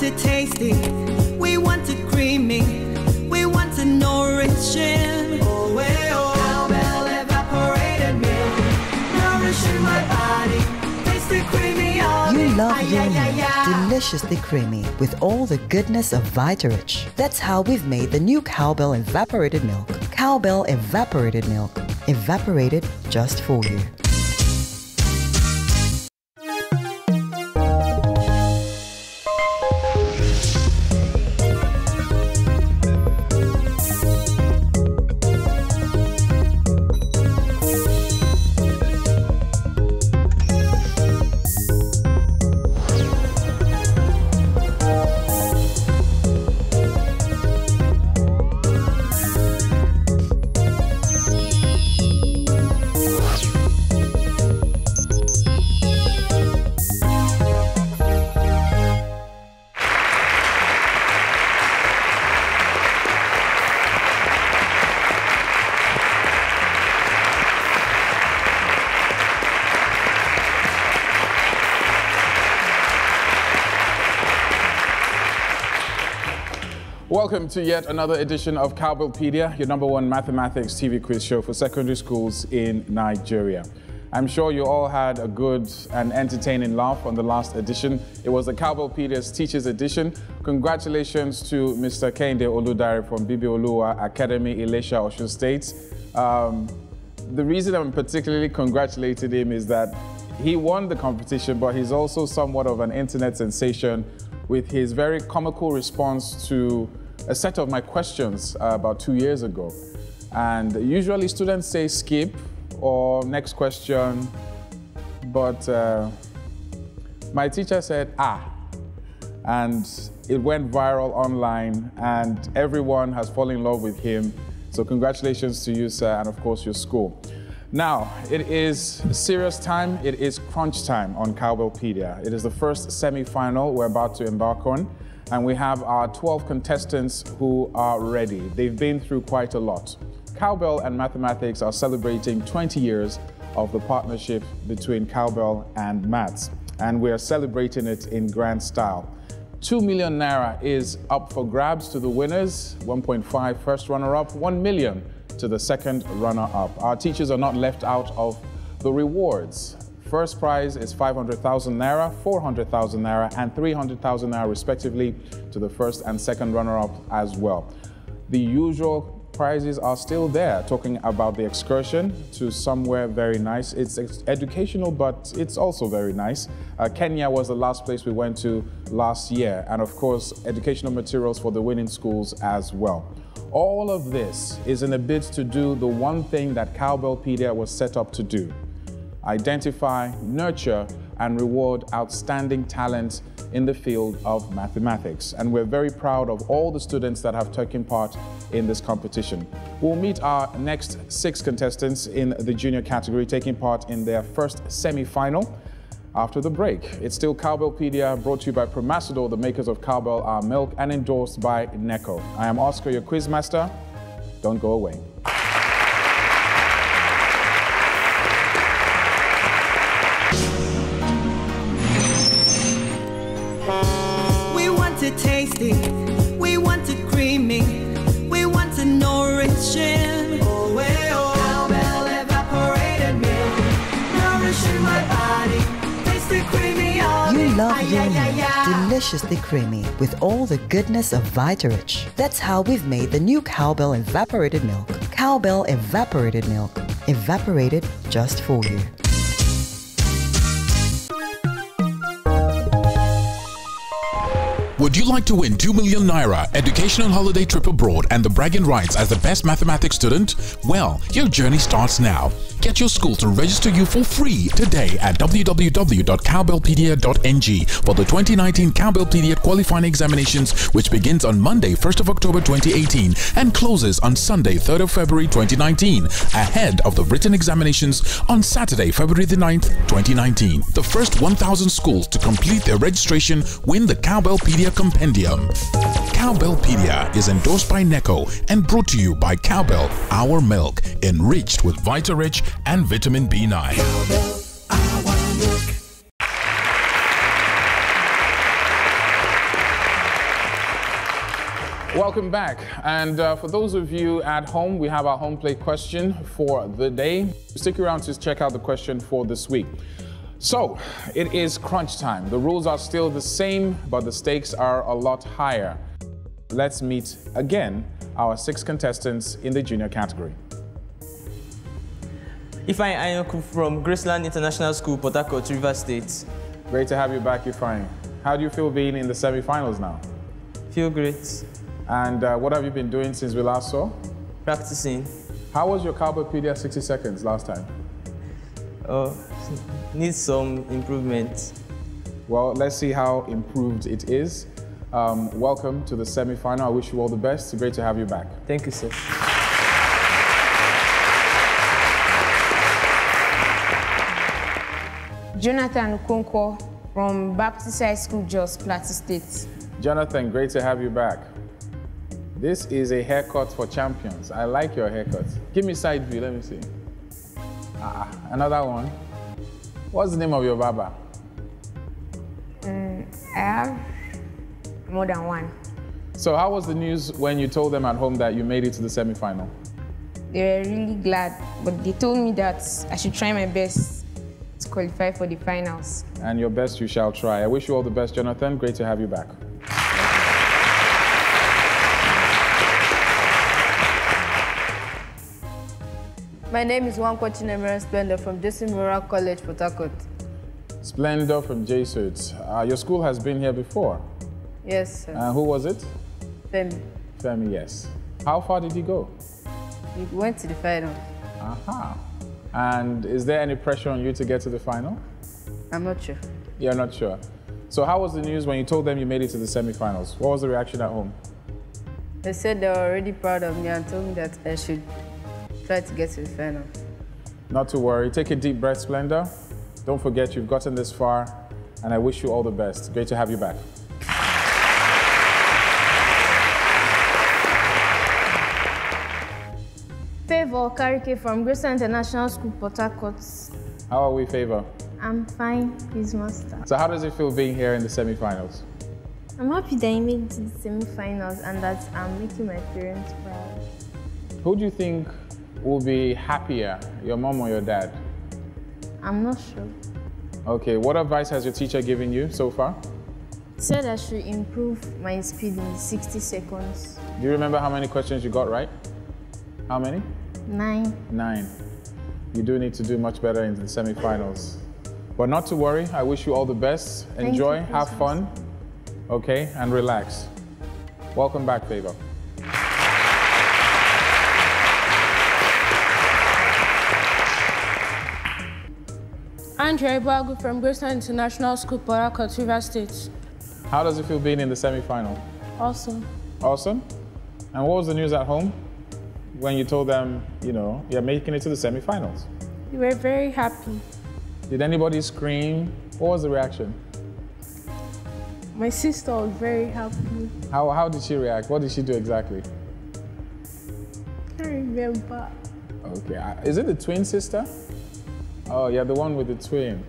it tasty, we want it creamy, we want it nourishing. Oh, well, cowbell evaporated milk, nourishing my body, tasty creamy on You it. love your milk deliciously creamy with all the goodness of Vita-Rich. That's how we've made the new Cowbell evaporated milk. Cowbell evaporated milk, evaporated just for you. Welcome to yet another edition of Cowbellpedia, your #1 mathematics TV quiz show for secondary schools in Nigeria. I'm sure you all had a good and entertaining laugh on the last edition. It was the Cowbellpedia's Teachers Edition. Congratulations to Mr. Kehinde Oludare from Bibi Oluwa Academy, Ilesha, Osun State. The reason I'm particularly congratulating him is that he won the competition, but he's also somewhat of an internet sensation with his very comical response to a set of my questions about 2 years ago. And usually students say skip or next question, but my teacher said, and it went viral online and everyone has fallen in love with him. So congratulations to you, sir, and of course your school. Now, it is serious time. It is crunch time on Cowbellpedia. It is the first semi-final we're about to embark on, and we have our 12 contestants who are ready. They've been through quite a lot. Cowbell and mathematics are celebrating 20 years of the partnership between Cowbell and Maths, and we're celebrating it in grand style. 2 million naira is up for grabs to the winners, 1.5 first runner-up, 1 million to the second runner-up. Our teachers are not left out of the rewards. First prize is 500,000 naira, 400,000 naira, and 300,000 naira respectively to the first and second runner-up as well. The usual prizes are still there, talking about the excursion to somewhere very nice. It's educational, but it's also very nice. Kenya was the last place we went to last year, and of course, educational materials for the winning schools as well. All of this is in a bid to do the one thing that Cowbellpedia was set up to do: identify, nurture, and reward outstanding talent in the field of mathematics. And we're very proud of all the students that have taken part in this competition. We'll meet our next 6 contestants in the junior category taking part in their first semi-final after the break. It's still Cowbellpedia, brought to you by Promasidol, the makers of Cowbell Our Milk, and endorsed by NECO. I am Oscar, your quizmaster. Don't go away. We want it tasty, we want it creamy, we want it nourishing. Oh, well, Cowbell evaporated milk, nourishing my body. You love your milk deliciously creamy with all the goodness of Vita-Rich. That's how we've made the new Cowbell evaporated milk. Cowbell evaporated milk, evaporated just for you. Would you like to win 2 million naira, educational holiday trip abroad, and the bragging rights as the best mathematics student? Well, your journey starts now. Get your school to register you for free today at www.cowbellpedia.ng for the 2019 Cowbellpedia qualifying examinations, which begins on Monday, 1st of October 2018 and closes on Sunday, 3rd of February 2019, ahead of the written examinations on Saturday, February the 9th, 2019. The first 1,000 schools to complete their registration win the Cowbellpedia Compendium. Cowbellpedia is endorsed by NECO and brought to you by Cowbell Our Milk, enriched with Vita-Rich and vitamin B9. Cowbell Our Milk. Welcome back. And for those of you at home, we have our home plate question for the day. Stick around to check out the question for this week. So, it is crunch time. The rules are still the same, but the stakes are a lot higher. Let's meet again our 6 contestants in the junior category. Ifeanyi Anyoku from Graceland International School, Port Harcourt, Rivers State. Great to have you back, Ifeanyi. How do you feel being in the semi-finals now? Feel great. And what have you been doing since we last saw? Practicing. How was your Cowbellpedia 60 seconds last time? Needs some improvement. Well, let's see how improved it is. Welcome to the semi-final. I wish you all the best. Great to have you back. Thank you, sir. Jonathan Okonkwo from Baptist High School, Jos, Plateau State. Jonathan, great to have you back. This is a haircut for champions. I like your haircut. Give me side view, let me see. Another one. What's the name of your barber? I have more than one. So how was the news when you told them at home that you made it to the semi-final? They were really glad, but they told me that I should try my best to qualify for the finals. And your best you shall try. I wish you all the best, Jonathan. Great to have you back. My name is Nwankwo Splendour from Jesuit College, Port Harcourt. Splendour from Jesuit. Your school has been here before? Yes, sir. Who was it? Femi. Femi, yes. How far did he go? We went to the final. Aha. And is there any pressure on you to get to the final? I'm not sure. You're not sure. So how was the news when you told them you made it to the semi-finals? What was the reaction at home? They said they were already proud of me and told me that I should try to get to the final. Not to worry. Take a deep breath, Splendour. Don't forget you've gotten this far, and I wish you all the best. Great to have you back. Favour Okarike from Graceland International School, Port Harcourt. How are we, Favour? I'm fine, please, Master. So how does it feel being here in the semi-finals? I'm happy that I made it to the semi-finals and that I'm making my parents proud. Who do you think will be happier, your mom or your dad? I'm not sure. Okay, what advice has your teacher given you so far? He said I should improve my speed in 60 seconds. Do you remember how many questions you got right? How many? 9. 9. You do need to do much better in the semi-finals. But not to worry, I wish you all the best. Enjoy, have fun, okay, and relax. Welcome back, Favour. Andrea Eboagwu from Graceland International School, Port Harcourt, Rivers State. How does it feel being in the semi-final? Awesome. Awesome? And what was the news at home when you told them, you know, you're making it to the semi-finals? We were very happy. Did anybody scream? What was the reaction? My sister was very happy. How did she react? What did she do exactly? I can't remember. Okay, is it the twin sister? Oh, yeah, the one with the twin.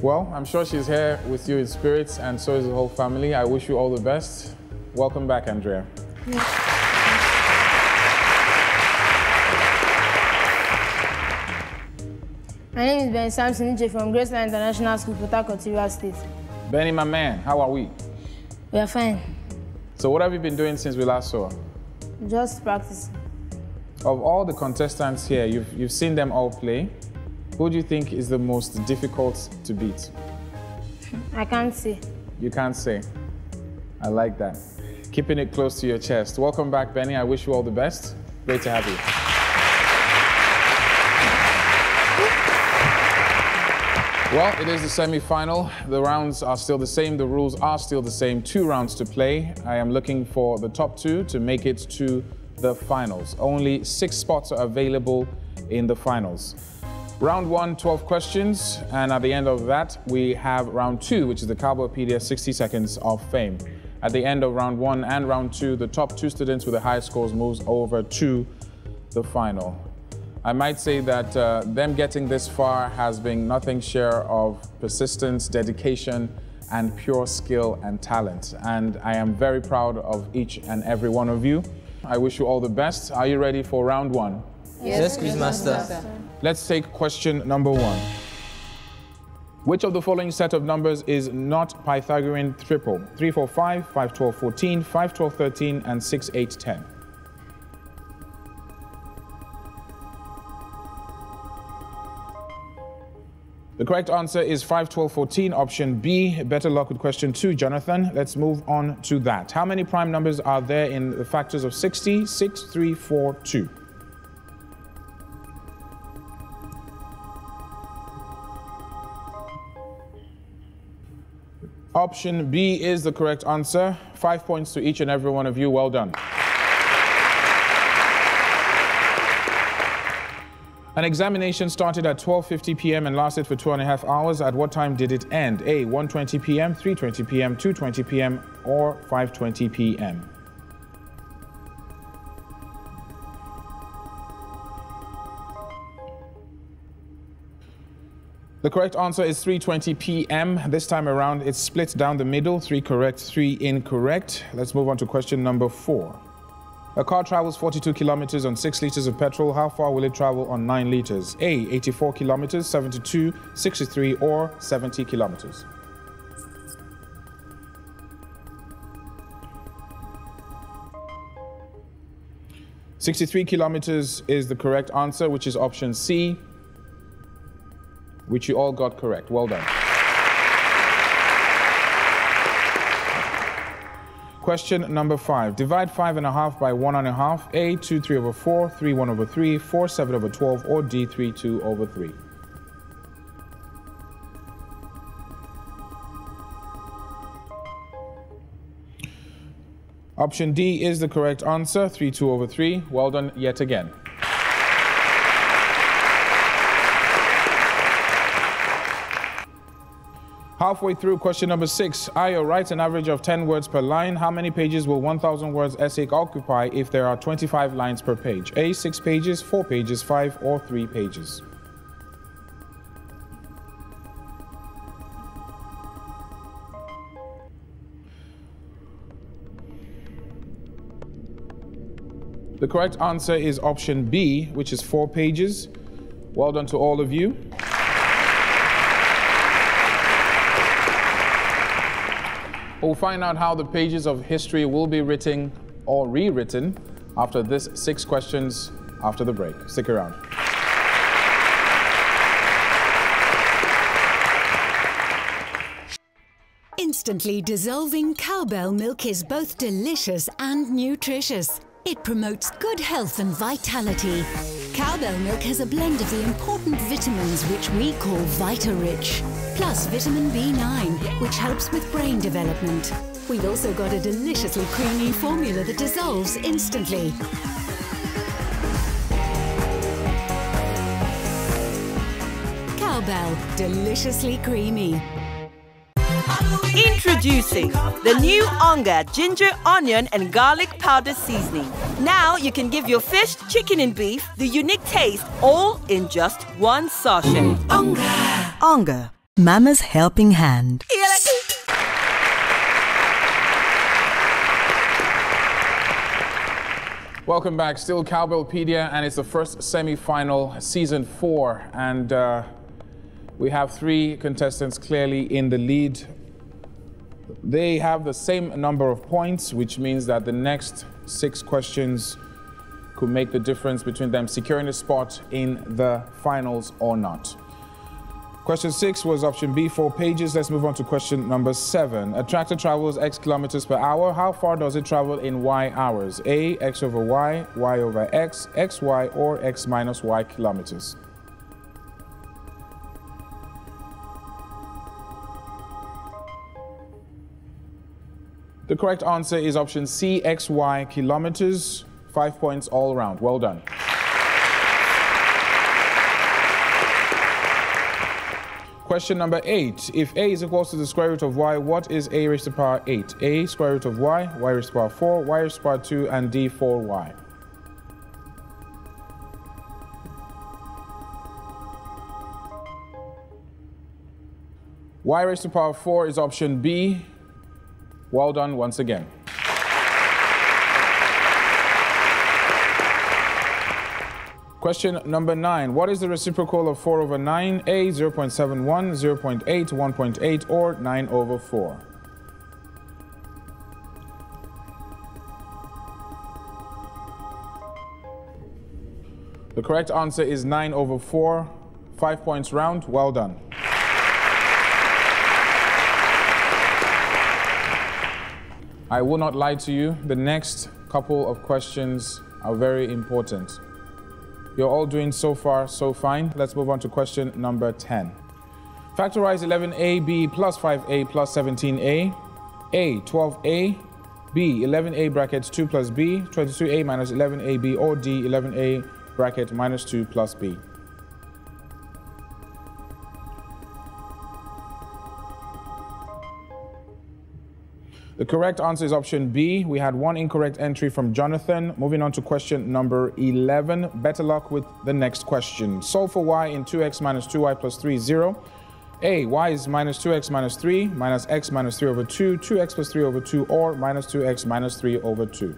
Well, I'm sure she's here with you in spirit, and so is the whole family. I wish you all the best. Welcome back, Andrea. Yeah. My name is Sampson Uche from Graceland International School, Port Harcourt, Rivers State. Benny, my man, how are we? We are fine. So what have you been doing since we last saw? Just practicing. Of all the contestants here, you've seen them all play. Who do you think is the most difficult to beat? I can't say. You can't say. I like that. Keeping it close to your chest. Welcome back, Benny. I wish you all the best. Great to have you. Well, it is the semi-final. The rounds are still the same. The rules are still the same. 2 rounds to play. I am looking for the top 2 to make it to the finals. Only 6 spots are available in the finals. Round 1, 12 questions. And at the end of that, we have round 2, which is the Cowbellpedia 60 Seconds of Fame. At the end of round 1 and round 2, the top 2 students with the highest scores moves over to the final. I might say that them getting this far has been nothing short of persistence, dedication, and pure skill and talent. And I am very proud of each and every one of you. I wish you all the best. Are you ready for round one? Yes, Quizmaster. Let's take question number 1. Which of the following set of numbers is not Pythagorean triple? 3, 4, 5, 5, 12, 14, 5, 12, 13, and 6, 8, 10. The correct answer is 5, 12, 14, option B. Better luck with question 2, Jonathan. Let's move on to that. How many prime numbers are there in the factors of 60, 6, 3, 4, 2? Option B is the correct answer. 5 points to each and every one of you. Well done. An examination started at 12:50 p.m. and lasted for 2.5 hours. At what time did it end? A, 1:20 p.m., 3:20 p.m., 2:20 p.m., or 5:20 p.m.? The correct answer is 3:20 p.m. This time around, it's split down the middle. 3 correct, 3 incorrect. Let's move on to question number 4. A car travels 42 kilometers on 6 liters of petrol. How far will it travel on 9 liters? A, 84 kilometers, 72, 63, or 70 kilometers? "63 kilometers is the correct answer, which is option C, which you all got correct. Well done. Question number 5. Divide 5.5 by 1.5. A, 2, 3/4, 3, 1/3, 4, 7/12, or D, 3, 2/3. Option D is the correct answer, 3, 2/3. Well done yet again. Halfway through question number 6. Ayo writes an average of 10 words per line. How many pages will 1,000 words essay occupy if there are 25 lines per page? A, 6 pages, 4 pages, 5, or 3 pages? The correct answer is option B, which is 4 pages. Well done to all of you. We'll find out how the pages of history will be written or rewritten after this 6 questions after the break. Stick around. Instantly dissolving cowbell milk is both delicious and nutritious. It promotes good health and vitality. Cowbell milk has a blend of the important vitamins which we call Vita-Rich, plus vitamin B9, which helps with brain development. We've also got a deliciously creamy formula that dissolves instantly. Cowbell, deliciously creamy. Introducing the new Onga ginger, onion and garlic powder seasoning. Now you can give your fish, chicken and beef the unique taste all in just 1 sachet. Onga. Onga, Mama's helping hand. Welcome back. Still Cowbellpedia, and it's the first semi-final, season 4, and we have 3 contestants clearly in the lead. They have the same number of points, which means that the next 6 questions could make the difference between them securing a spot in the finals or not. Question 6 was option B, 4 pages. Let's move on to question number 7. A tractor travels X kilometers per hour. How far does it travel in Y hours? A, X over Y, Y over X, XY, or X minus Y kilometers? The correct answer is option C, XY kilometers. 5 points all around. Well done. Question number 8. If A is equals to the square root of Y, what is A raised to the power 8? A, square root of Y, Y raised to the power 4, Y raised to the power 2, and D, 4Y. Y raised to power 4 is option B. Well done once again. Question number 9. What is the reciprocal of 4 over 9? A, 0.71, 0.8, 1.8, or 9 over 4? The correct answer is 9 over 4. 5 points round. Well done. I will not lie to you. The next couple of questions are very important. You're all doing so far so fine. Let's move on to question number 10. Factorize 11ab plus 5a plus 17a. A, 12a. B, 11a brackets 2 plus b. 22a minus 11ab. Or D, 11a bracket minus 2 plus b. The correct answer is option B. We had one incorrect entry from Jonathan. Moving on to question number 11. Better luck with the next question. Solve for y in 2x minus 2y plus 3 is 0. A, y is minus 2x minus 3, minus x minus 3 over 2, 2x plus 3 over 2, or minus 2x minus 3 over 2.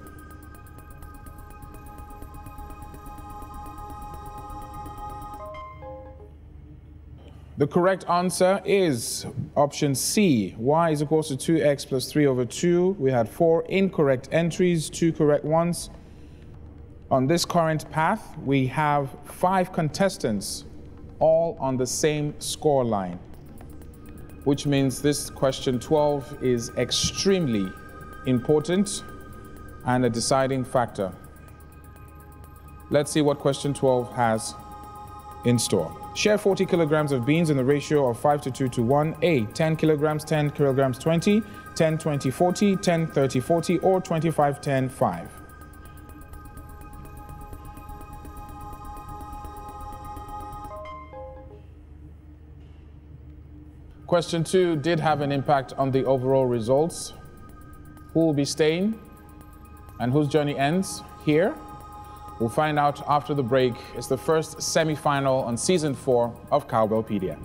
The correct answer is option C. Y is equals to 2x plus 3 over 2. We had 4 incorrect entries, 2 correct ones. On this current path, we have 5 contestants, all on the same score line, which means this question 12 is extremely important and a deciding factor. Let's see what question 12 has in store. Share 40 kilograms of beans in the ratio of 5 to 2 to 1. A, 10 kilograms, 10 kilograms, 20, 10, 20, 40, 10, 30, 40, or 25, 10, 5. Question 2 did have an impact on the overall results. Who will be staying and whose journey ends here? We'll find out after the break. It's the first semi-final on season 4 of Cowbellpedia.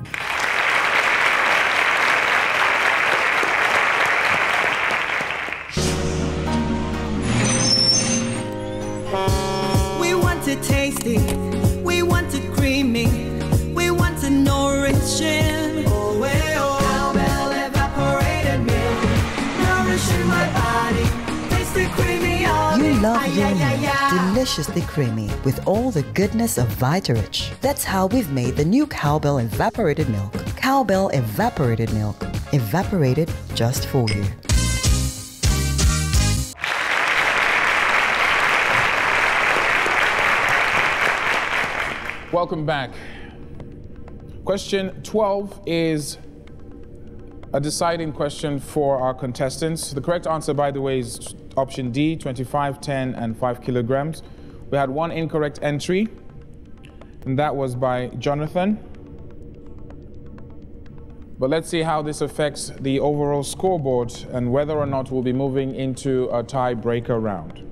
We want it tasty, we want it creamy, we want it nourishing. Oh, oh. Cowbell evaporated milk, nourishing my body, tasty, creamy. You love your milk deliciously creamy with all the goodness of Vitarich. That's how we've made the new Cowbell evaporated milk. Cowbell evaporated milk, evaporated just for you. Welcome back. Question 12 is a deciding question for our contestants. The correct answer, by the way, is option D, 25, 10, and 5 kilograms. We had one incorrect entry, and that was by Jonathan. But let's see how this affects the overall scoreboard and whether or not we'll be moving into a tiebreaker round.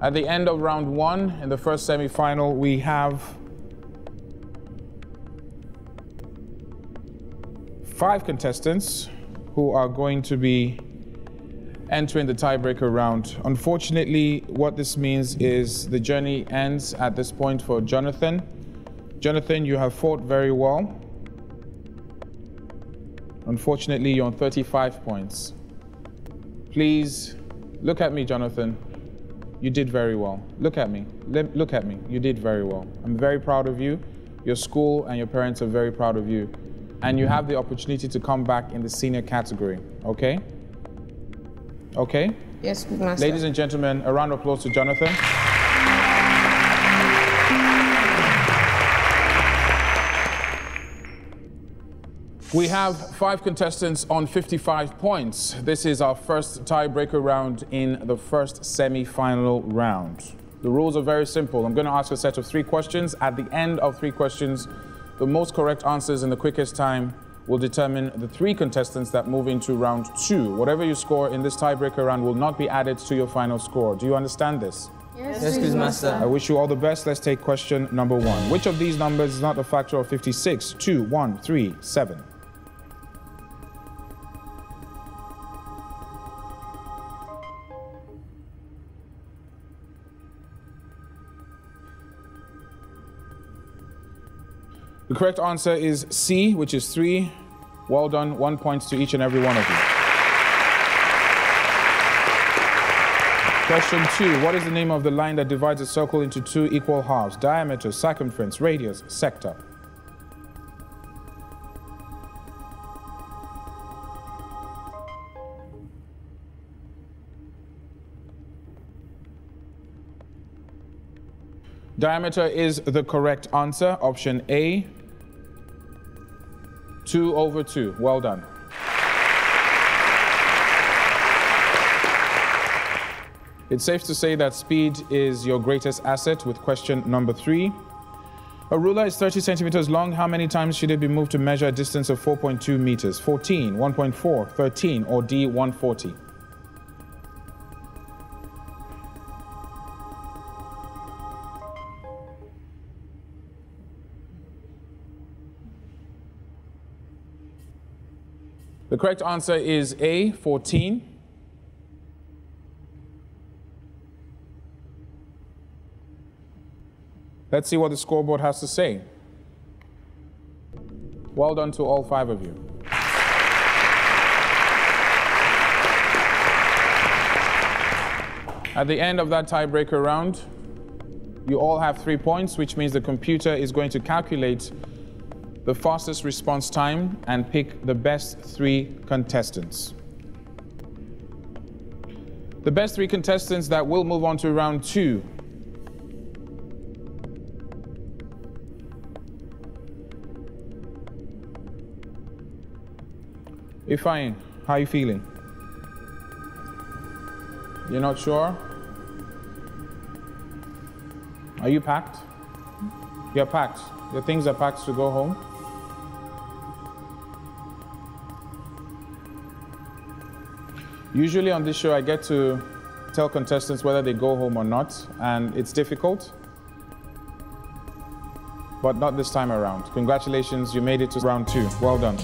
At the end of round 1, in the first semi-final, we have 5 contestants who are going to be entering the tiebreaker round. Unfortunately, what this means is the journey ends at this point for Jonathan. Jonathan, you have fought very well. Unfortunately, you're on 35 points. Please, look at me, Jonathan. You did very well. Look at me. Look at me. You did very well. I'm very proud of you. Your school and your parents are very proud of you. And you have the opportunity to come back in the senior category, okay? Okay? Yes, Master. Ladies and gentlemen, a round of applause to Jonathan. We have 5 contestants on 55 points. This is our first tiebreaker round in the first semi-final round. The rules are very simple. I'm going to ask a set of 3 questions. At the end of 3 questions, the most correct answers in the quickest time will determine the 3 contestants that move into round 2. Whatever you score in this tiebreaker round will not be added to your final score. Do you understand this? Yes, please, Master. I wish you all the best. Let's take question number 1. Which of these numbers is not a factor of 56? 2, 1, 3, 7. The correct answer is C, which is 3. Well done. 1 point to each and every one of you. Question 2. What is the name of the line that divides a circle into 2 equal halves? Diameter, circumference, radius, sector. Diameter is the correct answer. Option A. 2/2. Well done. It's safe to say that speed is your greatest asset with question number 3. A ruler is 30 centimeters long. How many times should it be moved to measure a distance of 4.2 meters? 14, 1.4, 13, or D, 140? The correct answer is A, 14. Let's see what the scoreboard has to say. Well done to all 5 of you. At the end of that tiebreaker round, you all have 3 points, which means the computer is going to calculate the fastest response time and pick the best 3 contestants. The best 3 contestants that will move on to round 2 . Ifeanyi, how are you feeling? You're not sure? Are you packed? You're packed. Your things are packed to go home? Usually on this show, I get to tell contestants whether they go home or not, and it's difficult, but not this time around. Congratulations, you made it to round 2. Well done.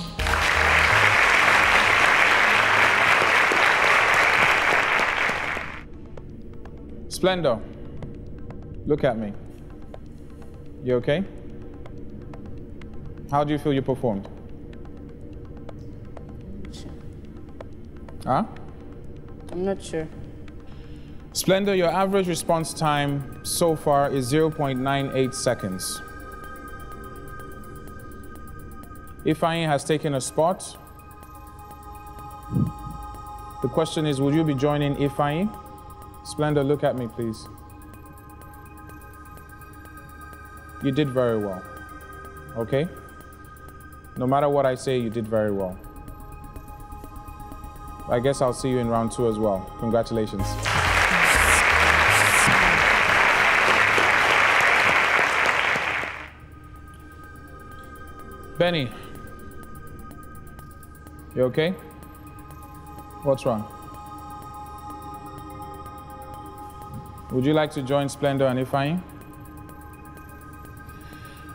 Splendour, look at me. You okay? How do you feel you performed? Huh? I'm not sure. Splendour, your average response time so far is 0.98 seconds. Ifeanyi has taken a spot. The question is, would you be joining Ifeanyi? Splendour, look at me, please. You did very well, okay? No matter what I say, you did very well. I guess I'll see you in round 2 as well. Congratulations. Benny, you okay? What's wrong? Would you like to join Splendour and Ifeanyi?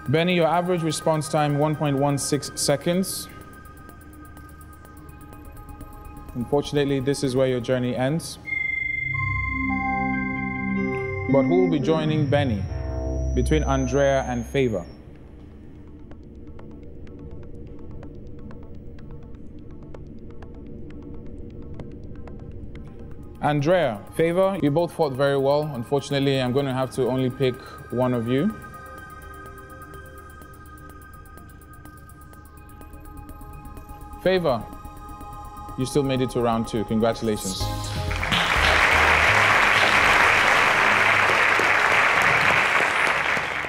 Benny, your average response time, 1.16 seconds. Unfortunately, this is where your journey ends. But who will be joining Benny between Andrea and Favour? Andrea, Favour, you both fought very well. Unfortunately, I'm going to have to only pick one of you. Favour, you still made it to round 2. Congratulations.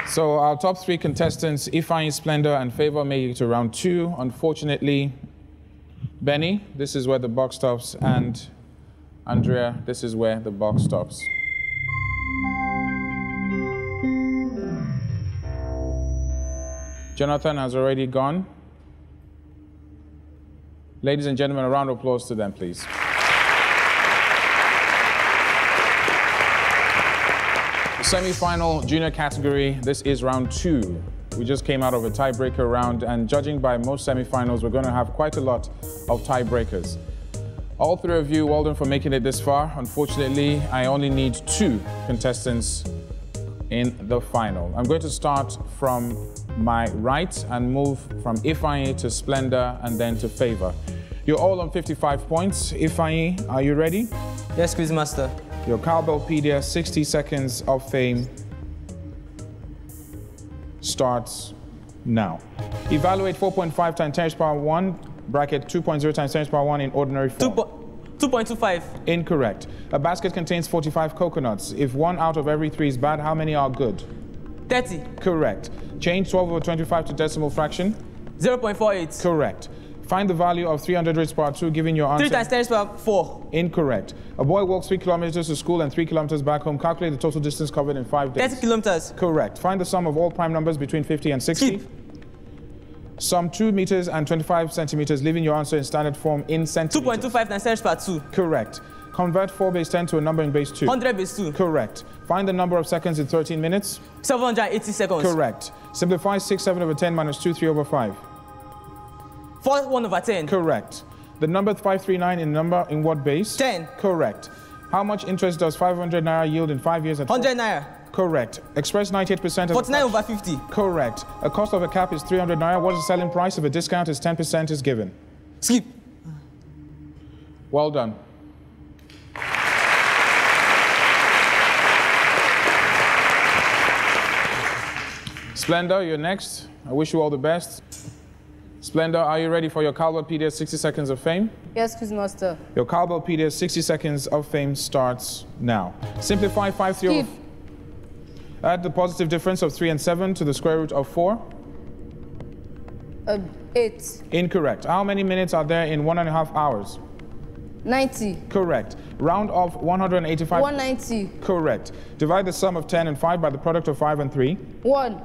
So our top 3 contestants, Ifeanyi, Splendour, and Favour, made it to round 2. Unfortunately, Benny, this is where the buck stops, and Andrea, this is where the buck stops. Jonathan has already gone. Ladies and gentlemen, a round of applause to them, please. Semi-final junior category. This is round 2. We just came out of a tiebreaker round, and judging by most semi-finals, we're going to have quite a lot of tiebreakers. All 3 of you, well done for making it this far. Unfortunately, I only need 2 contestants in the final. I'm going to start from my right and move from Ifeanyi to Splendour and then to Favour. You're all on 55 points. Ifeanyi, are you ready? Yes, Quizmaster. Your Cowbellpedia 60 seconds of fame starts now. Evaluate 4.5 times 10 to the power 1, bracket 2.0 times 10 to the power 1 in ordinary form. 2.25. Incorrect. A basket contains 45 coconuts. If 1 out of every 3 is bad, how many are good? 30. Correct. Change 12 over 25 to decimal fraction. 0.48. Correct. Find the value of 300 raised to the power 2, giving your answer. 3 times 10 to the power 4. Incorrect. A boy walks 3 kilometers to school and 3 kilometers back home. Calculate the total distance covered in 5 days. 30 kilometers. Correct. Find the sum of all prime numbers between 50 and 60. Skip. Sum 2 meters and 25 centimeters, leaving your answer in standard form in centimeters. 2.25 times 10 to the power 2. Correct. Convert 4 base 10 to a number in base 2. 100 base 2. Correct. Find the number of seconds in 13 minutes. 780 seconds. Correct. Simplify 6, 7 over 10 minus 2, 3 over 5. 4, 1 over 10. Correct. The number 539 in number in what base? 10. Correct. How much interest does 500 naira yield in 5 years? At 100 naira. Correct. Express 98% of 49 over 50. Correct. A cost of a cap is 300 naira. What is the selling price if a discount is 10% is given? Skip. Well done. Splendour, you're next. I wish you all the best. Splendour, are you ready for your Cowbellpedia 60 seconds of fame? Yes, Quizmaster. Your Cowbellpedia 60 seconds of fame starts now. Simplify 5, 3 over... Add the positive difference of 3 and 7 to the square root of 4. 8. Incorrect. How many minutes are there in 1.5 hours? 90. Correct. Round off 185. 190. Correct. Divide the sum of 10 and 5 by the product of 5 and 3. 1.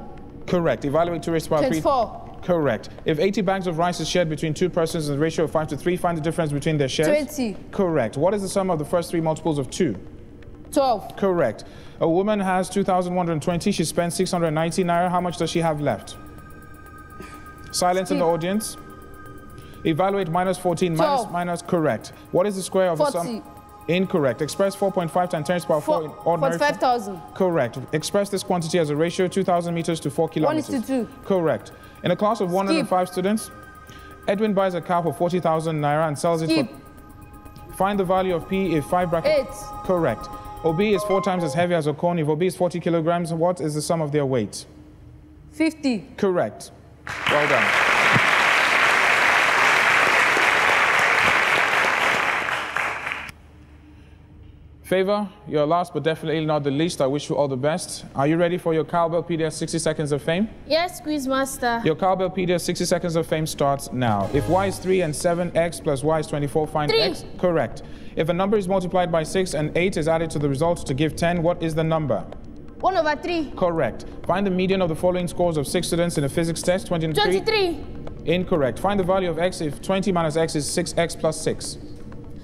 Correct. Evaluate 2 raised to the power 3. 24. Correct. If 80 bags of rice is shared between 2 persons in the ratio of 5 to 3, find the difference between their shares. 20. Correct. What is the sum of the first 3 multiples of 2? 12. Correct. A woman has 2,120. She spends 690 naira. How much does she have left? Silence in the audience. Evaluate minus 14 minus. Correct. What is the square of 40. the sum? Incorrect. Express 4.5 times 10 to the power 4 in ordinary. 45,000. Correct. Express this quantity as a ratio 2,000 meters to 4 kilometers. 1:2. Correct. In a class of 105 students, Edwin buys a cow for 40,000 naira and sells it for... Find the value of P if 5 bracket... 8. Correct. OB is 4 times as heavy as Okon. If OB is 40 kilograms, what is the sum of their weight? 50. Correct. Well done. Favour, you're last but definitely not the least. I wish you all the best. Are you ready for your Cowbellpedia 60 seconds of fame? Yes, Quizmaster. Your Cowbellpedia 60 seconds of fame starts now. If y is 3 and 7x plus y is 24, find 3. x. Correct. If a number is multiplied by 6 and 8 is added to the result to give 10, what is the number? 1 over 3. Correct. Find the median of the following scores of 6 students in a physics test. 23. Incorrect. Find the value of x if 20 minus x is 6x plus 6.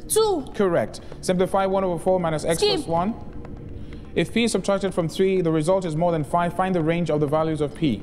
2. Correct. Simplify 1 over 4 minus x plus 1. If p is subtracted from 3, the result is more than 5. Find the range of the values of p.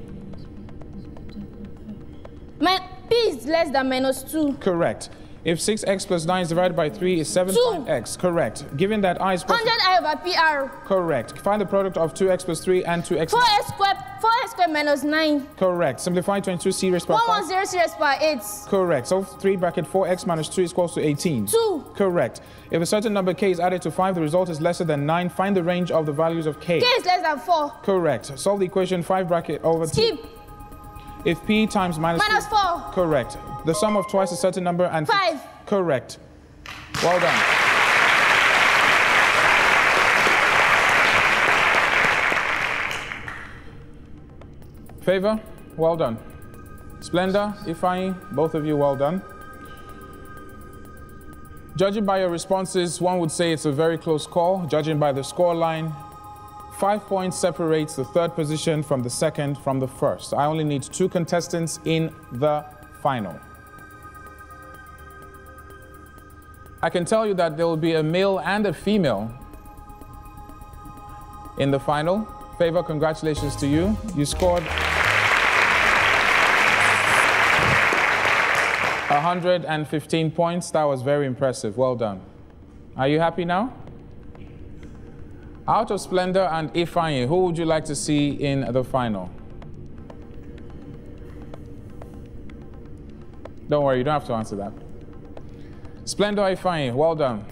P is less than minus 2. Correct. If 6x plus 9 is divided by 3 is 7, find x. Correct. Given that I is... 100i over PR. Correct. Find the product of 2x plus 3 and 2x... 4x squared minus 9. Correct. Simplify 22c raised to the power 5. 110c raised to the power 8. Correct. So 3 bracket 4x minus 2 is equals to 18. 2. Correct. If a certain number k is added to 5, the result is lesser than 9. Find the range of the values of k. K is less than 4. Correct. Solve the equation 5 bracket over... Skip. If p times minus 4. Correct. The sum of twice a certain number and... 5. Correct. Well done. Favour, well done. Splendour, Ifeanyi, both of you well done. Judging by your responses, one would say it's a very close call. Judging by the scoreline, 5 points separates the third position from the second from the first. I only need 2 contestants in the final. I can tell you that there will be a male and a female in the final. Favour, congratulations to you. You scored 115 points. That was very impressive. Well done. Are you happy now? Out of Splendour and Ifeanyi, who would you like to see in the final? Don't worry, you don't have to answer that. Splendour, Ifeanyi, well done.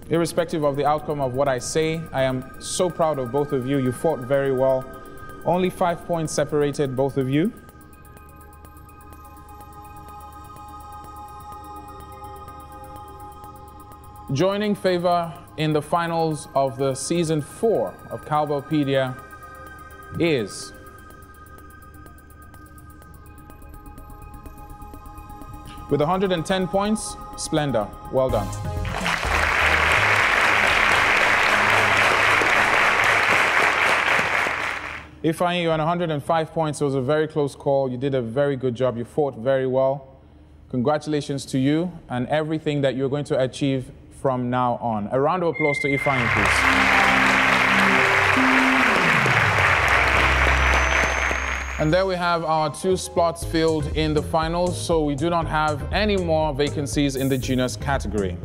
Irrespective of the outcome of what I say, I am so proud of both of you. You fought very well. Only 5 points separated both of you. Joining Favour in the finals of the season 4 of Cowbellpedia is with 110 points, Splendour. Well done. Ifeanyi, you're on 105 points. It was a very close call. You did a very good job. You fought very well. Congratulations to you and everything that you're going to achieve from now on. A round of applause to Ifeanyi, please. And there we have our 2 spots filled in the finals, so we do not have any more vacancies in the juniors category.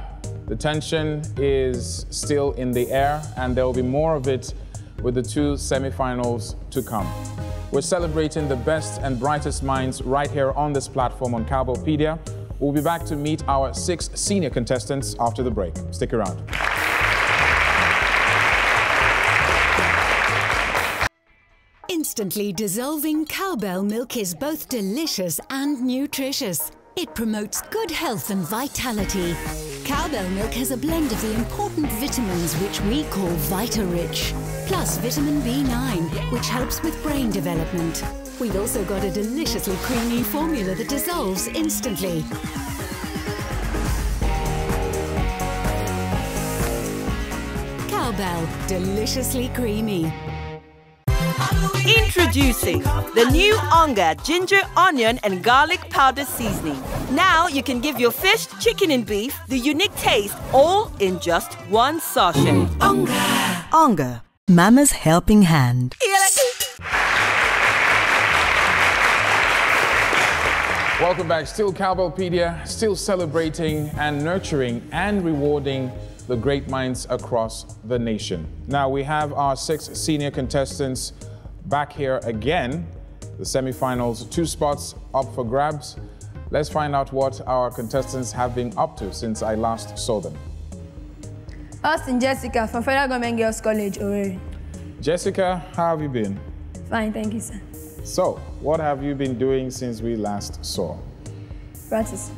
The tension is still in the air, and there will be more of it with the 2 semi-finals to come. We're celebrating the best and brightest minds right here on this platform on Cowbellpedia. We'll be back to meet our 6 senior contestants after the break. Stick around. Instantly dissolving cowbell milk is both delicious and nutritious. It promotes good health and vitality. Cowbell milk has a blend of the important vitamins which we call Vita-Rich, plus vitamin B9, which helps with brain development. We've also got a deliciously creamy formula that dissolves instantly. Cowbell, deliciously creamy. Introducing the new Onga ginger, onion and garlic powder seasoning. Now you can give your fish, chicken and beef the unique taste all in just 1 sachet. Onga. Onga, Mama's helping hand. Welcome back. Still Cowbellpedia, still celebrating and nurturing and rewarding the great minds across the nation. Now we have our 6 senior contestants back here again. The semi-finals, 2 spots up for grabs. Let's find out what our contestants have been up to since I last saw them. Austin Jessica from Federal Government Girls College, Owerri. Jessica, how have you been? Fine, thank you, sir. So, what have you been doing since we last saw? Practice.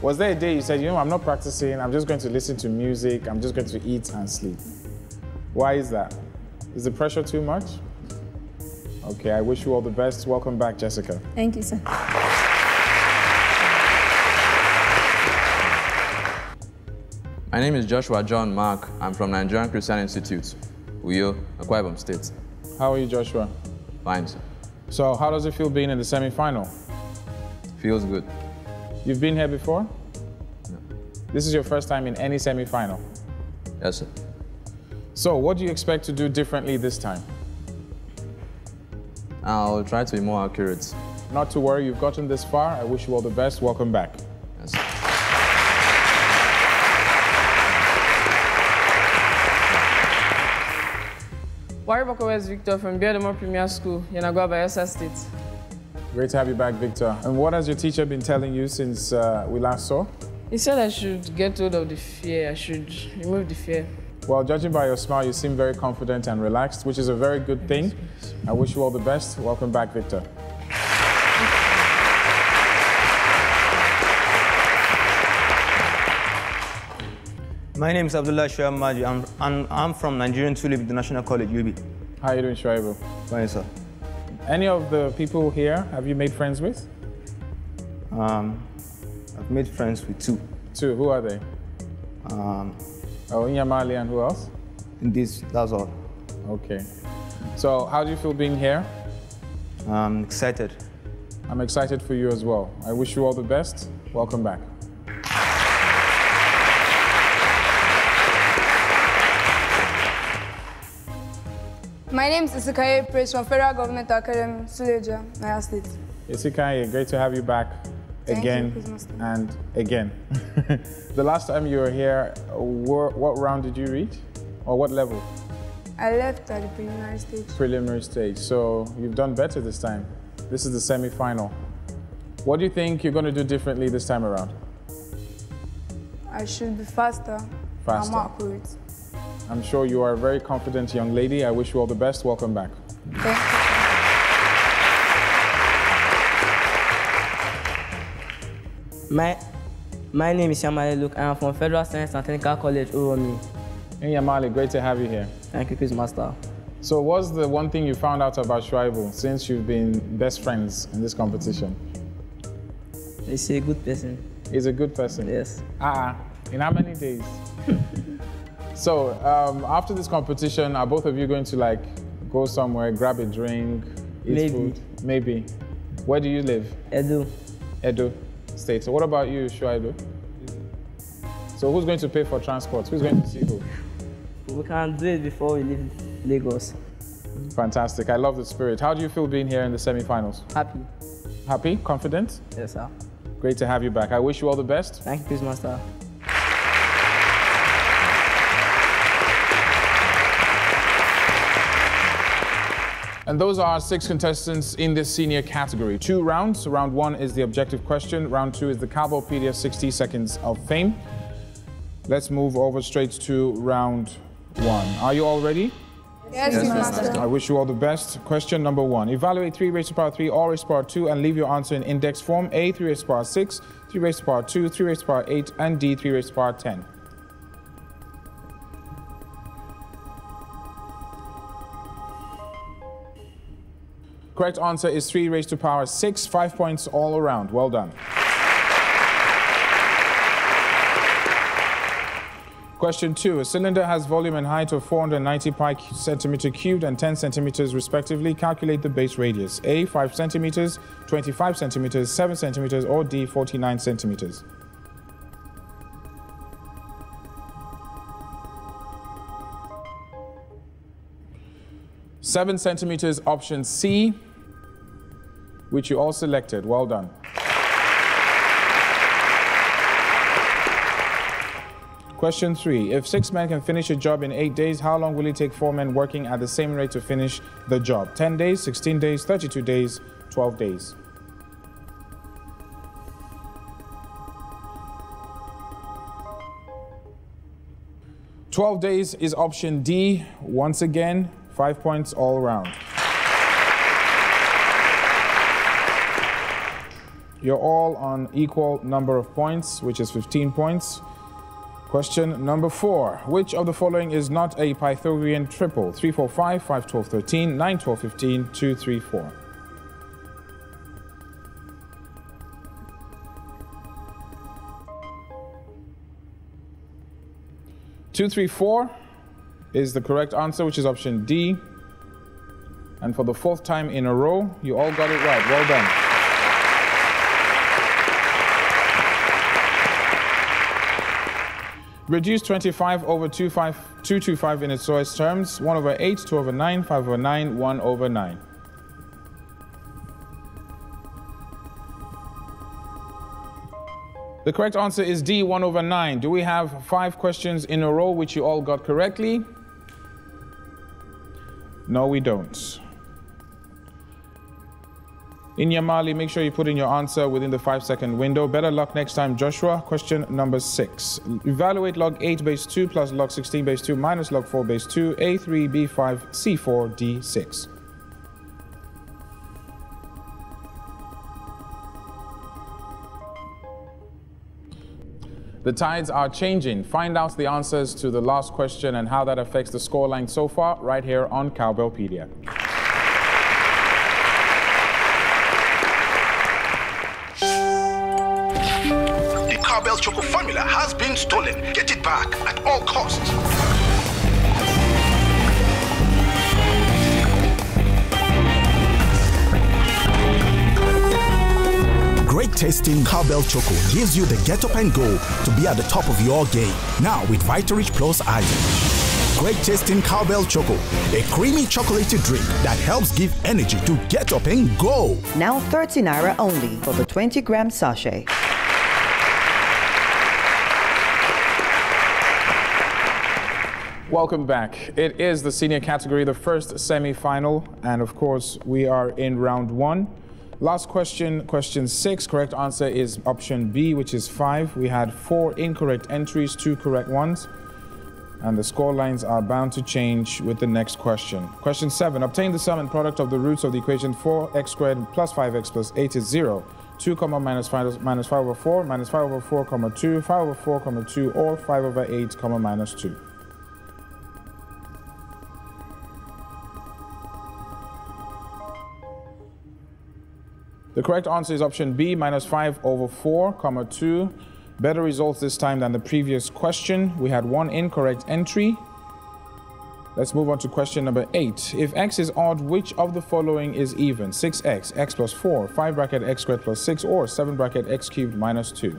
Was there a day you said, you know, I'm not practicing, I'm just going to listen to music, I'm just going to eat and sleep? Why is that? Is the pressure too much? Okay, I wish you all the best. Welcome back, Jessica. Thank you, sir. My name is Joshua John Mark. I'm from Nigerian Christian Institute, Uyo, Akwa Ibom State. How are you, Joshua? Fine, sir. So, how does it feel being in the semi-final? Feels good. You've been here before? No. This is your first time in any semi-final? Yes, sir. So, what do you expect to do differently this time? I'll try to be more accurate. Not to worry, you've gotten this far. I wish you all the best. Welcome back. Yes, sir. Wariboko Victor from Biodemo Premier School, Yanagwa, Bayelsa State. Great to have you back, Victor. And what has your teacher been telling you since we last saw? He said I should get rid of the fear. I should remove the fear. Well, judging by your smile, you seem very confident and relaxed, which is a very good thing. I wish you all the best. Welcome back, Victor. My name is Abdullah Shoaib Maji. I'm from Nigerian Tulip International College, UB. How are you doing, Shoaib? Fine, sir. Any of the people here have you made friends with? I've made friends with 2. 2, who are they? Inyamali and who else? That's all. Okay. So, how do you feel being here? I'm excited. I'm excited for you as well. I wish you all the best. Welcome back. My name is Ifeanyi Praise from Federal Government Academy, Suleja, Naya State. Ifeanyi, great to have you back again and again. The last time you were here, what round did you reach? Or what level? I left at the preliminary stage. Preliminary stage. So you've done better this time. This is the semi-final. What do you think you're going to do differently this time around? I should be faster. Faster. And more accurate. I'm sure you are a very confident young lady. I wish you all the best. Welcome back. My name is Yamale Luke. I am from Federal Science and Technical College, Owerri. Hey Yamale, great to have you here. Thank you, Quiz Master. So what's the one thing you found out about Shuaibu since you've been best friends in this competition? He's a good person. He's a good person? Yes. In how many days? So after this competition, are both of you going to like go somewhere, grab a drink, eat food? Maybe. Where do you live? Edo. Edo State. So what about you, Shuaibu? So who's going to pay for transport? Who's going to see who? We can do it before we leave Lagos. Fantastic. I love the spirit. How do you feel being here in the semi-finals? Happy. Happy? Confident? Yes, sir. Great to have you back. I wish you all the best. Thank you, Quiz Master. And those are 6 contestants in this senior category. 2 rounds. Round 1 is the objective question. Round 2 is the Cowbellpedia 60 Seconds of Fame. Let's move over straight to round 1. Are you all ready? Yes, Master. I wish you all the best. Question number 1. Evaluate 3 raised to power 3, all raised to power 2, and leave your answer in index form. A, 3 raised to power 6, 3 raised to power 2, 3 raised to power 8, and D, 3 raised to power 10. Correct answer is 3 raised to power 6. 5 points all around. Well done. Question 2. A cylinder has volume and height of 490 pi centimeter cubed and 10 centimeters respectively. Calculate the base radius. A, 5 centimeters, 25 centimeters, 7 centimeters, or D, 49 centimeters. Seven centimeters, option C, which you all selected. Well done. Question 3. If 6 men can finish a job in 8 days, how long will it take 4 men working at the same rate to finish the job? 10 days, 16 days, 32 days, 12 days. "12 days is option D. Once again, 5 points all around. You're all on equal number of points, which is 15 points. Question number 4. Which of the following is not a Pythagorean triple? 3, 4, 5, 5, 12, 13, 9, 12, 15, 2, 3, 4. Two, 3, 4 is the correct answer, which is option D. And for the 4th time in a row, you all got it right. Well done. Reduce 25 over 225 in its lowest terms. 1 over 8, 2 over 9, 5 over 9, 1 over 9. The correct answer is D, 1 over 9. Do we have 5 questions in a row which you all got correctly? No, we don't. In Yamali, make sure you put in your answer within the 5-second window. Better luck next time, Joshua. Question number 6. Evaluate log 8 base 2 plus log 16 base 2 minus log 4 base 2, A3, B5, C4, D6. The tides are changing. Find out the answers to the last question and how that affects the scoreline so far right here on Cowbellpedia. The Cowbell Choco formula has been stolen. Get it back at all costs. Great tasting Cowbell Choco gives you the get up and go to be at the top of your game. Now with Vitarich Plus Iron. great tasting Cowbell Choco, a creamy chocolatey drink that helps give energy to get up and go. Now 30 naira only for the 20-gram sachet. Welcome back. It is the senior category, the first semi-final, and of course we are in round 1. Last question, question 6. Correct answer is option B, which is 5. We had 4 incorrect entries, 2 correct ones, and the score lines are bound to change with the next question. Question 7. Obtain the sum and product of the roots of the equation 4x squared plus 5x plus 8 is 0. 2, minus 5 over 4, minus 5 over 4, 2, 5 over 4, 2, or 5 over 8, minus 2. The correct answer is option B, minus 5 over 4, 2. Better results this time than the previous question. We had 1 incorrect entry. Let's move on to question number 8. If x is odd, which of the following is even? 6x, x plus 4, 5 bracket x squared plus 6, or 7 bracket x cubed minus 2.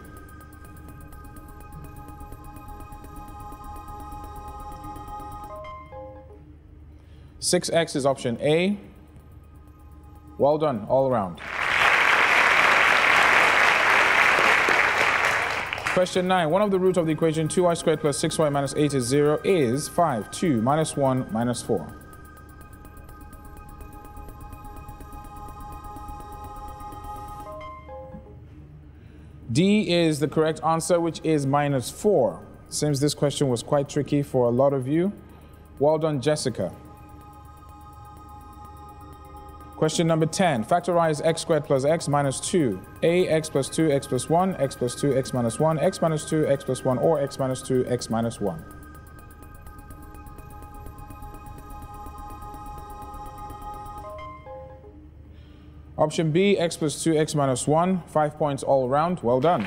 (6x) is option A. Well done, all around. Question 9. One of the roots of the equation 2y squared plus 6y minus 8 is 0 is 5, 2, minus 1, minus 4. D is the correct answer, which is minus 4. Seems this question was quite tricky for a lot of you. Well done, Jessica. Question number 10. Factorize x squared plus x minus 2. A, x plus 2, x plus 1, x plus 2, x minus 1, x minus 2, x plus 1, or x minus 2, x minus 1. Option B, x plus 2, x minus 1. 5 points all around. Well done.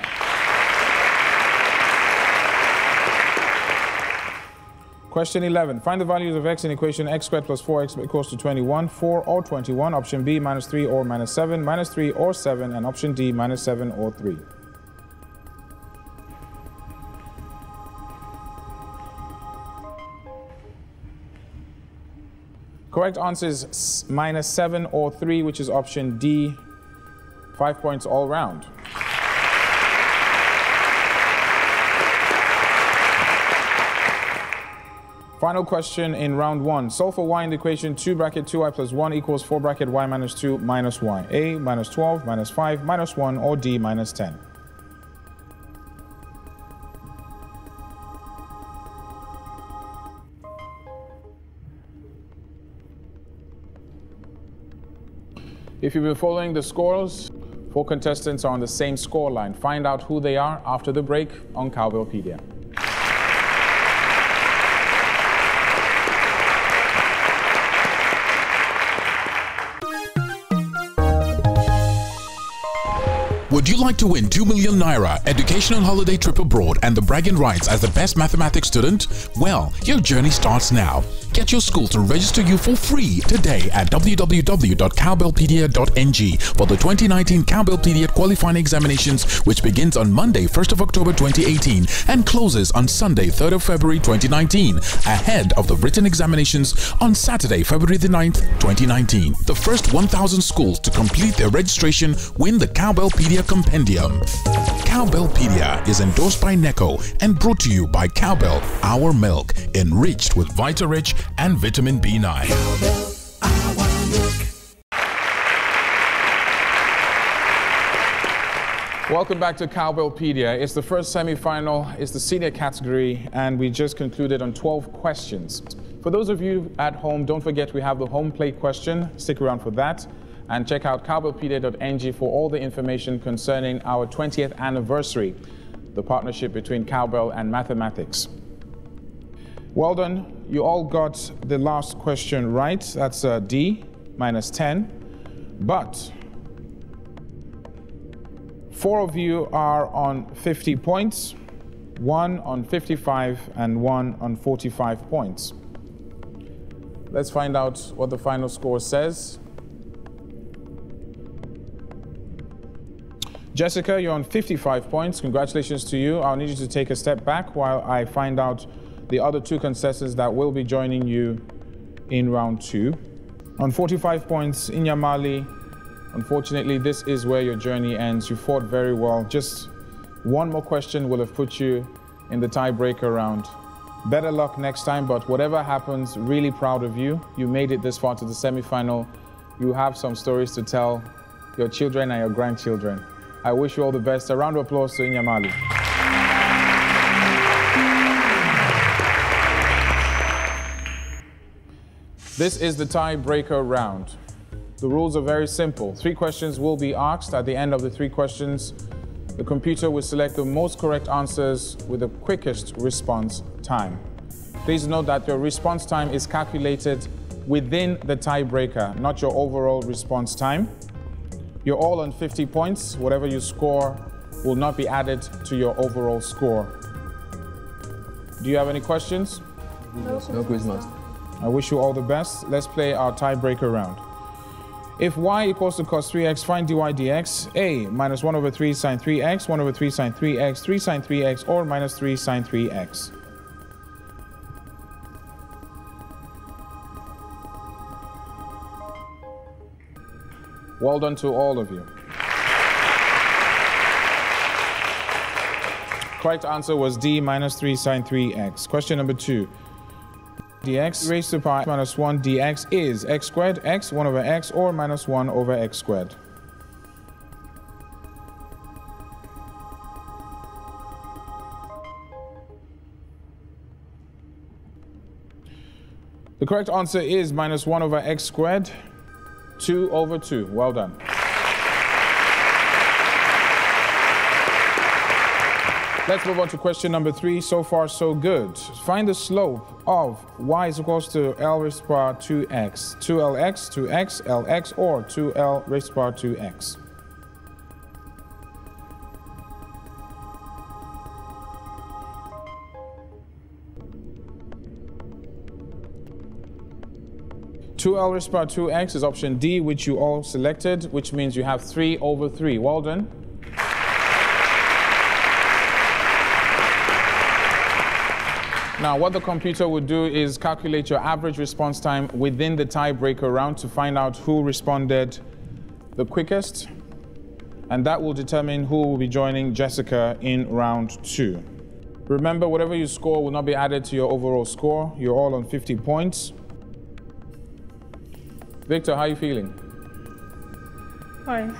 Question 11. Find the values of x in equation x squared plus 4x equals to 21, 4 or 21. Option B, minus 3 or minus 7, minus 3 or 7, and option D, minus 7 or 3. Correct answer is minus 7 or 3, which is option D. 5 points all round. Final question in round 1. Solve for y in the equation 2 bracket 2y plus 1 equals 4 bracket y minus 2 minus y. A, minus 12, minus 5, minus 1, or D, minus 10. If you've been following the scores, 4 contestants are on the same score line. Find out who they are after the break on Cowbellpedia. Would you like to win 2 million naira, educational holiday trip abroad, and the bragging rights as the best mathematics student? Well, your journey starts now. Get your school to register you for free today at www.cowbellpedia.ng for the 2019 Cowbellpedia qualifying examinations, which begins on Monday, 1st of October 2018 and closes on Sunday, 3rd of February 2019, ahead of the written examinations on Saturday, February the 9th, 2019. The first 1,000 schools to complete their registration win the Cowbellpedia Compendium. Cowbellpedia is endorsed by NECO and brought to you by Cowbell, our milk, enriched with Vita-Rich and vitamin B9. Welcome back to Cowbellpedia. It's the first semi-final, it's the senior category, and we just concluded on 12 questions. For those of you at home, don't forget we have the home plate question. Stick around for that. And check out cowbellpedia.ng for all the information concerning our 20th anniversary, the partnership between Cowbell and mathematics. Well done. You all got the last question right. That's D, minus 10. But 4 of you are on 50 points, 1 on 55, and 1 on 45 points. Let's find out what the final score says. Jessica, you're on 55 points. Congratulations to you. I'll need you to take a step back while I find out the other two contestants that will be joining you in round 2. On 45 points, Inyamali, unfortunately, this is where your journey ends. You fought very well. Just one more question will have put you in the tiebreaker round. Better luck next time, but whatever happens, really proud of you. You made it this far to the semi-final. You have some stories to tell your children and your grandchildren. I wish you all the best. A round of applause to Inyamali. This is the tiebreaker round. The rules are very simple. 3 questions will be asked. At the end of the 3 questions, the computer will select the most correct answers with the quickest response time. Please note that your response time is calculated within the tiebreaker, not your overall response time. You're all on 50 points. Whatever you score will not be added to your overall score. Do you have any questions? No quiz master. I wish you all the best. Let's play our tiebreaker round. If y equals to cos 3x, find dy dx. A, minus 1 over 3 sine 3x, 1 over 3 sine 3x, 3 sine 3x, or minus 3 sine 3x. Well done to all of you. Correct answer was D, minus 3 sine 3x. Question number 2. Dx raised to power minus 1 dx is x squared, x, 1 over x, or minus 1 over x squared. The correct answer is minus 1 over x squared, 2 over 2. Well done. Let's move on to question number 3. So far, so good. Find the slope of y is equals to L raised to power 2x, 2lx, 2x, lx, or 2L raised to power 2x. Two L raised to power 2x is option D, which you all selected, which means you have 3 over 3. Well done. Now, what the computer would do is calculate your average response time within the tiebreaker round to find out who responded the quickest, and that will determine who will be joining Jessica in round 2. Remember, whatever you score will not be added to your overall score. You're all on 50 points. Victor, how are you feeling? Fine.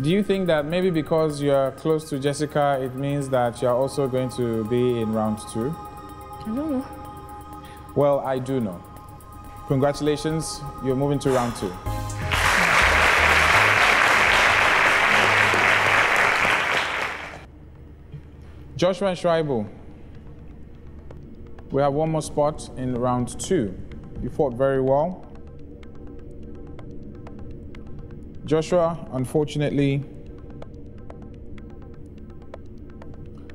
Do you think that maybe because you're close to Jessica, it means that you're also going to be in round 2? I don't know. Well, I do know. Congratulations, you're moving to round 2. Joshua and Shuaibu, we have one more spot in round 2. You fought very well. Joshua, unfortunately,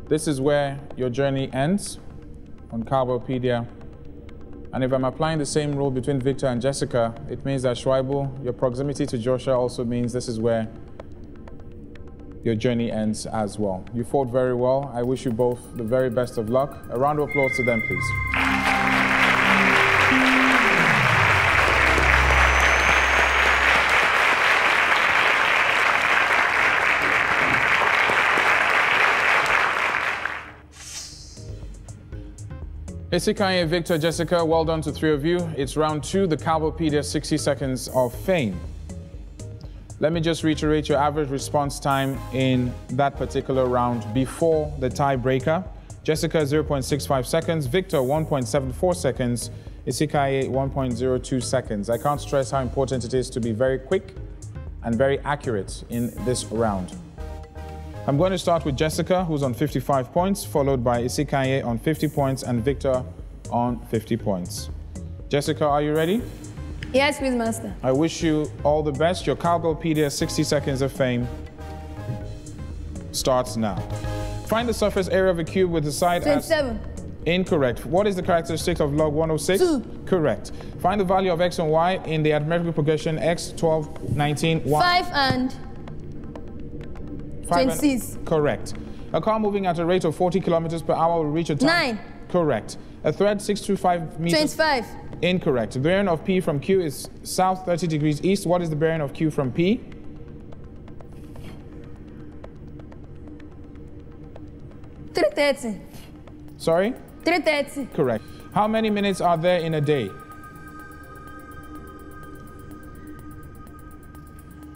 this is where your journey ends on Cowbellpedia. And if I'm applying the same rule between Victor and Jessica, it means that Shuaibu, your proximity to Joshua also means this is where your journey ends as well. You fought very well. I wish you both the very best of luck. A round of applause to them, please. Ifeanyi, Victor, Jessica, well done to 3 of you. It's round 2, the Cowbellpedia 60 Seconds of Fame. Let me just reiterate your average response time in that particular round before the tiebreaker. Jessica, 0.65 seconds. Victor, 1.74 seconds. Ifeanyi, 1.02 seconds. I can't stress how important it is to be very quick and very accurate in this round. I'm going to start with Jessica, who's on 55 points, followed by Ifeanyi on 50 points and Victor on 50 points. Jessica, are you ready? Yes, please, Master. I wish you all the best. Your Cowbellpedia 60 Seconds of Fame starts now. Find the surface area of a cube with the side 27. Incorrect. What is the characteristic of log 106? 2. Correct. Find the value of x and y in the arithmetical progression x, 12, 19, 1. 5 and 26. Correct. A car moving at a rate of 40 kilometers per hour will reach a time. 9. Correct. A thread 625 meters. 25. Incorrect. The bearing of P from Q is south 30 degrees east. What is the bearing of Q from P? 330. Sorry? 330. Correct. How many minutes are there in a day?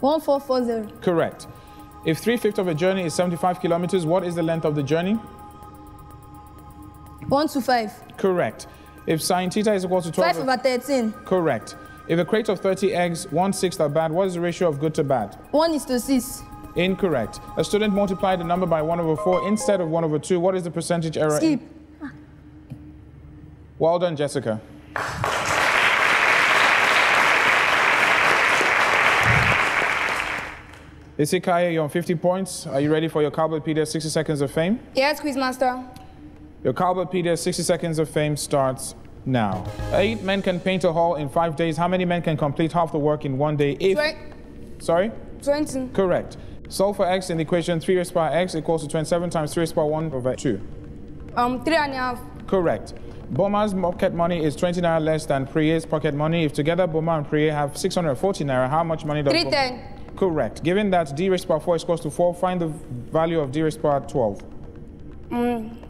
1440. Correct. If 3/5 of a journey is 75 kilometers, what is the length of the journey? 125. Correct. If sine theta is equal to 12... 5/13. Correct. If a crate of 30 eggs, 1/6 are bad, what is the ratio of good to bad? 1:6. Incorrect. A student multiplied the number by 1/4 instead of 1/2. What is the percentage error? Skip. Well done, Jessica. Isikaya, you're on 50 points. Are you ready for your Cowbellpedia 60 seconds of fame? Yes, Quizmaster. Your Cowbellpedia 60 seconds of fame starts now. 8 men can paint a hall in 5 days. How many men can complete half the work in 1 day if... Sorry? 20. Correct. Solve for x in the equation 3 raised by x equals to 27 times 3 raised by 1 over 2. 3.5. Correct. Boma's pocket money is 20 naira less than Priye's pocket money. If together Boma and Priye have 640 naira, how much money does 310. Correct. Given that d raised by 4 is equals to 4, find the value of d raised by 12.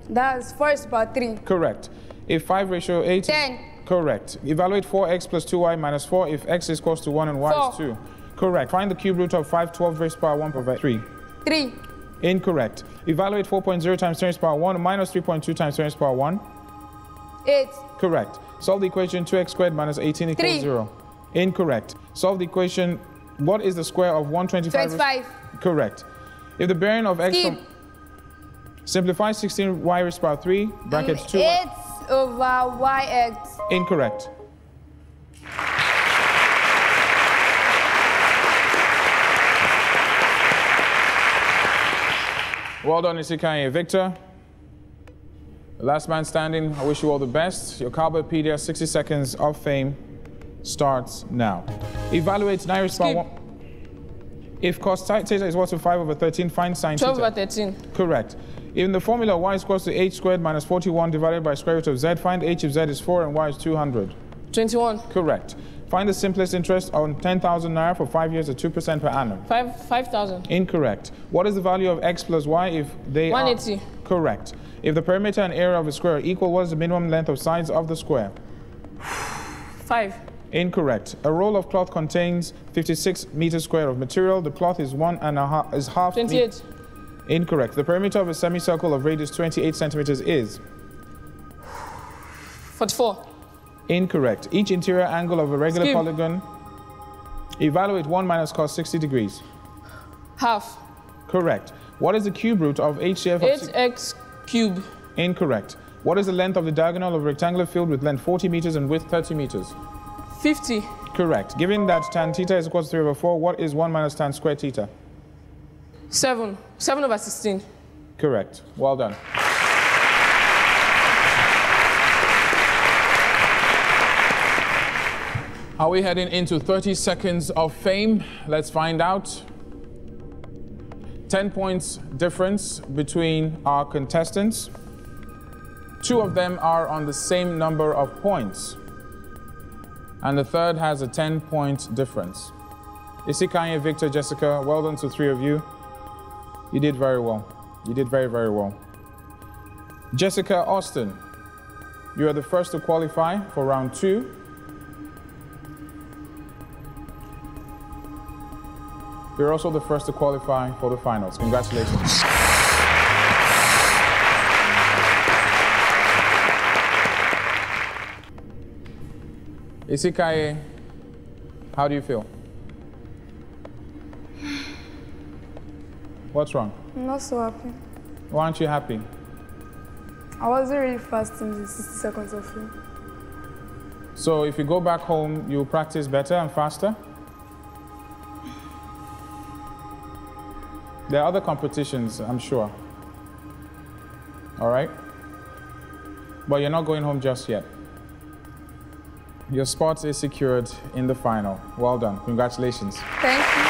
That's 4 is about 3. Correct. If 5 ratio 8... 10. Correct. Evaluate 4x plus 2y minus 4 if x is equals to 1 and y 4. is 2. Correct. Find the cube root of 5, 12 raised by 1 over 3. 3. Incorrect. Evaluate 4.0 times 10 raised by 1 minus 3.2 times 10 raised by 1. 8. Correct. Solve the equation 2x squared minus 18 equals 3. 0. Incorrect. Solve the equation, what is the square of 125? 25. Correct. If the bearing of x from... Simplify 16y raised by 3, brackets 2. 8 over yx. Incorrect. Well done, Isikanye. Victor, the last man standing, I wish you all the best. Your Cowbellpedia 60 seconds of fame starts now. Evaluate 9 raised by 1. If cos theta is equal to 5 over 13, find sine theta. 12 over 13. Correct. In the formula y is equals to h squared minus 41 divided by square root of z, find h if z is 4 and y is 200. 21. Correct. Find the simplest interest on 10,000 naira for 5 years at 2% per annum. 5,000. Incorrect. What is the value of x plus y if they 180. are... Correct. If the perimeter and area of a square are equal, what is the minimum length of sides of the square? 5. Incorrect. A roll of cloth contains 56 meters square of material. The cloth is half 28. Incorrect. The perimeter of a semicircle of radius 28 centimeters is? 44. Incorrect. Each interior angle of a regular polygon. Evaluate 1 minus cos 60 degrees. Half. Correct. What is the cube root of HCF of 8x cube. Incorrect. What is the length of the diagonal of a rectangular field with length 40 meters and width 30 meters? 50. Correct. Given that tan theta is equal to 3 over 4, what is 1 minus tan squared theta? 7. 7 over 16. Correct. Well done. Are we heading into 30 seconds of fame? Let's find out. 10 points difference between our contestants. 2 of them are on the same number of points. And the third has a 10-point difference. Isikanye, Victor, Jessica, well done to 3 of you. You did very well. You did very, very well. Jessica Austin, you are the first to qualify for round 2. You're also the first to qualify for the finals. Congratulations. Isikanye, how do you feel? What's wrong? I'm not so happy. Why aren't you happy? I wasn't really fast in the 60 seconds of fame. So if you go back home, you'll practice better and faster? There are other competitions, I'm sure. All right? But you're not going home just yet. Your spot is secured in the final. Well done. Congratulations. Thank you.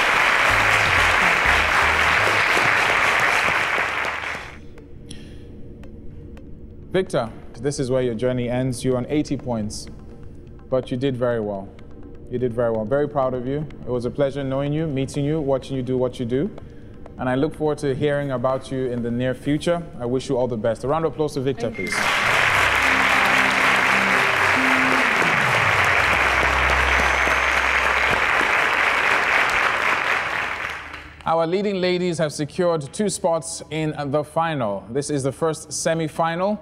Victor, this is where your journey ends. You're on 80 points, but you did very well. You did very well. Very proud of you. It was a pleasure knowing you, meeting you, watching you do what you do. And I look forward to hearing about you in the near future. I wish you all the best. A round of applause to Victor, please. Our leading ladies have secured 2 spots in the final. This is the first semi-final.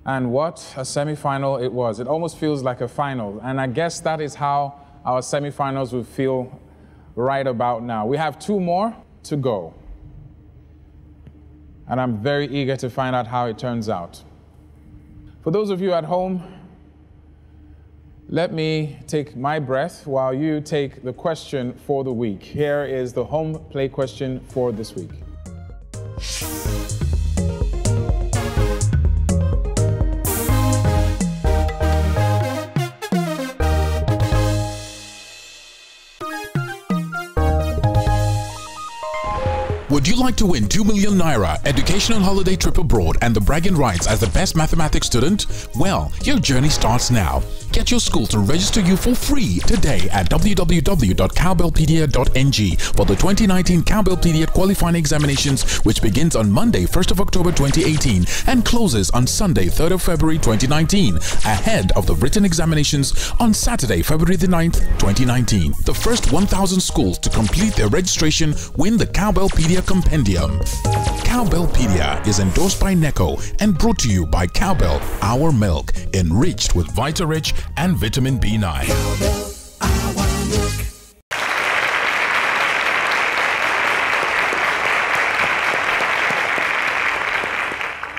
And what a semi-final it was. It almost feels like a final. And I guess that is how our semi-finals will feel right about now. We have 2 more to go. And I'm very eager to find out how it turns out. For those of you at home, let me take my breath while you take the question for the week. Here is the home play question for this week. Would you like to win 2 million naira, educational holiday trip abroad, and the bragging rights as the best mathematics student? Well, your journey starts now. Get your school to register you for free today at www.cowbellpedia.ng for the 2019 Cowbellpedia qualifying examinations, which begins on Monday, 1st of October 2018 and closes on Sunday, 3rd of February 2019, ahead of the written examinations on Saturday, February the 9th, 2019. The first 1,000 schools to complete their registration win the Cowbellpedia Compendium. Cowbellpedia is endorsed by NECO and brought to you by Cowbell, our milk, enriched with Vita-Rich and vitamin B9. Cowbell, our milk.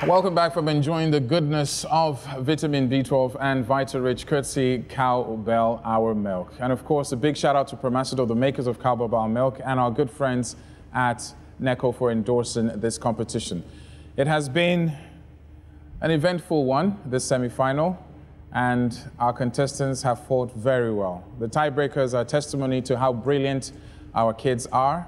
Welcome back from enjoying the goodness of vitamin B12 and Vita-Rich, courtesy Cowbell, our milk. And of course, a big shout out to Promasido, the makers of Cowbell, our milk, and our good friends at NECO for endorsing this competition. It has been an eventful one, this semi-final, and our contestants have fought very well. The tiebreakers are testimony to how brilliant our kids are,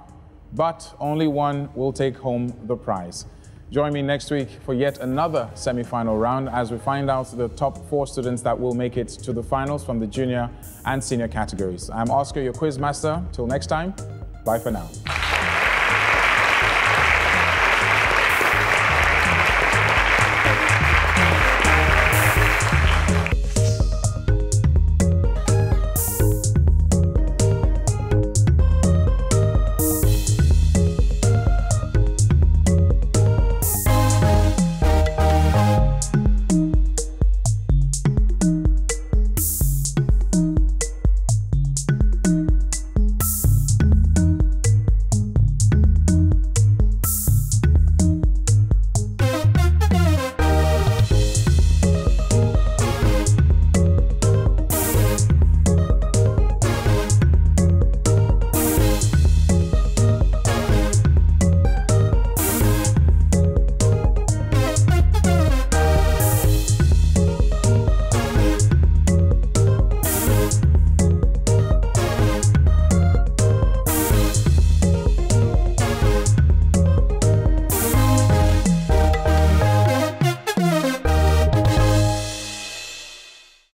but only one will take home the prize. Join me next week for yet another semi-final round as we find out the top 4 students that will make it to the finals from the junior and senior categories. I'm Oscar, your quiz master. Till next time, bye for now.